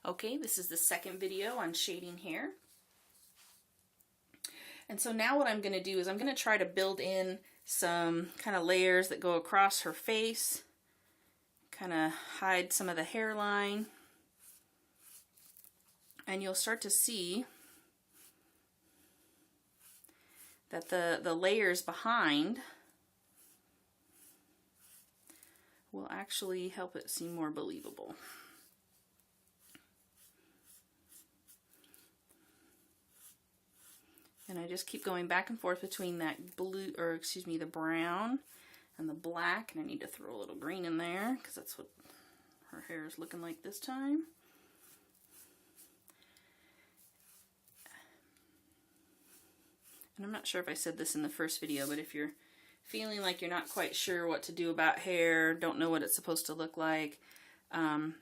Okay, this is the second video on shading hair. And so now what I'm going to do is I'm going to try to build in some kind of layers that go across her face, kind of hide some of the hairline, and you'll start to see that the layers behind will actually help it seem more believable. And I just keep going back and forth between that blue, or excuse me, the brown and the black. And I need to throw a little green in there because that's what her hair is looking like this time. And I'm not sure if I said this in the first video, but if you're feeling like you're not quite sure what to do about hair, don't know what it's supposed to look like, I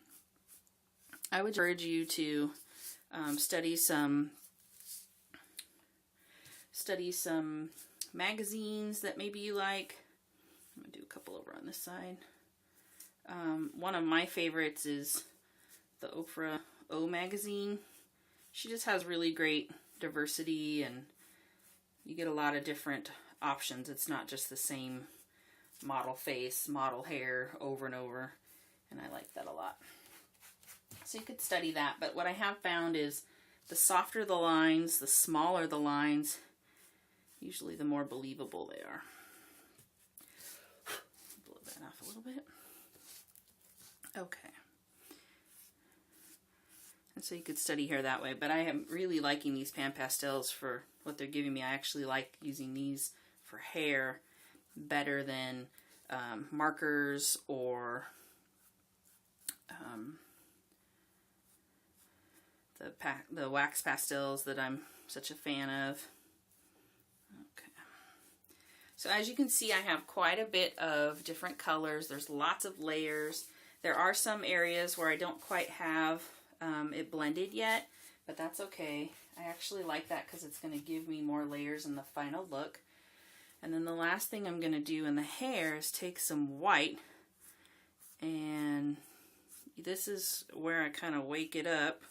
would encourage you to study some magazines that maybe you like. I'm going to do a couple over on this side. One of my favorites is the Oprah O magazine. She just has really great diversity, and you get a lot of different options. It's not just the same model face, model hair over and over, and I like that a lot. So you could study that, but what I have found is the softer the lines, the smaller the lines, usually the more believable they are. Blow that off a little bit. Okay. And so you could study hair that way, but I am really liking these pan pastels for what they're giving me. I actually like using these for hair better than markers or the wax pastels that I'm such a fan of. Okay. So as you can see, I have quite a bit of different colors. There's lots of layers. There are some areas where I don't quite have it blended yet, but that's okay. I actually like that because it's going to give me more layers in the final look. And then the last thing I'm going to do in the hair is take some white, and this is where I kind of wake it up.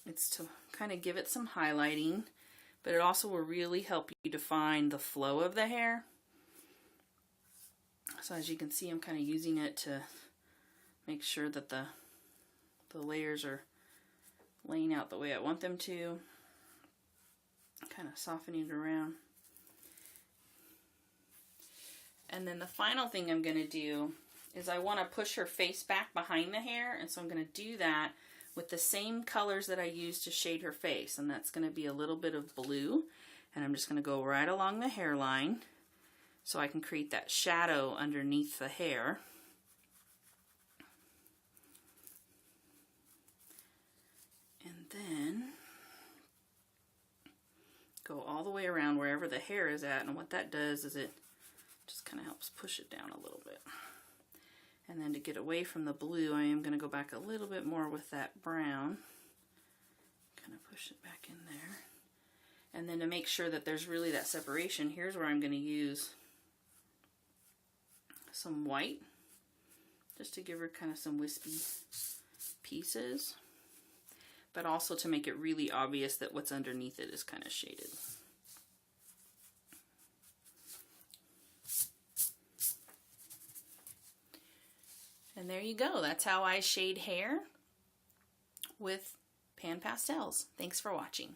It's to kind of give it some highlighting, but it also will really help you define the flow of the hair. So as you can see, I'm kind of using it to make sure that the layers are laying out the way I want them to. Kind of softening it around. And then the final thing I'm going to do is I want to push her face back behind the hair, and so I'm going to do that with the same colors that I used to shade her face, and that's going to be a little bit of blue, and I'm just going to go right along the hairline so I can create that shadow underneath the hair. And then go all the way around wherever the hair is at, and what that does is it just kind of helps push it down a little bit. And then to get away from the blue, I am going to go back a little bit more with that brown. Kind of push it back in there. And then to make sure that there's really that separation, here's where I'm going to use some white, just to give her kind of some wispy pieces, but also to make it really obvious that what's underneath it is kind of shaded. And there you go. That's how I shade hair with pan pastels. Thanks for watching.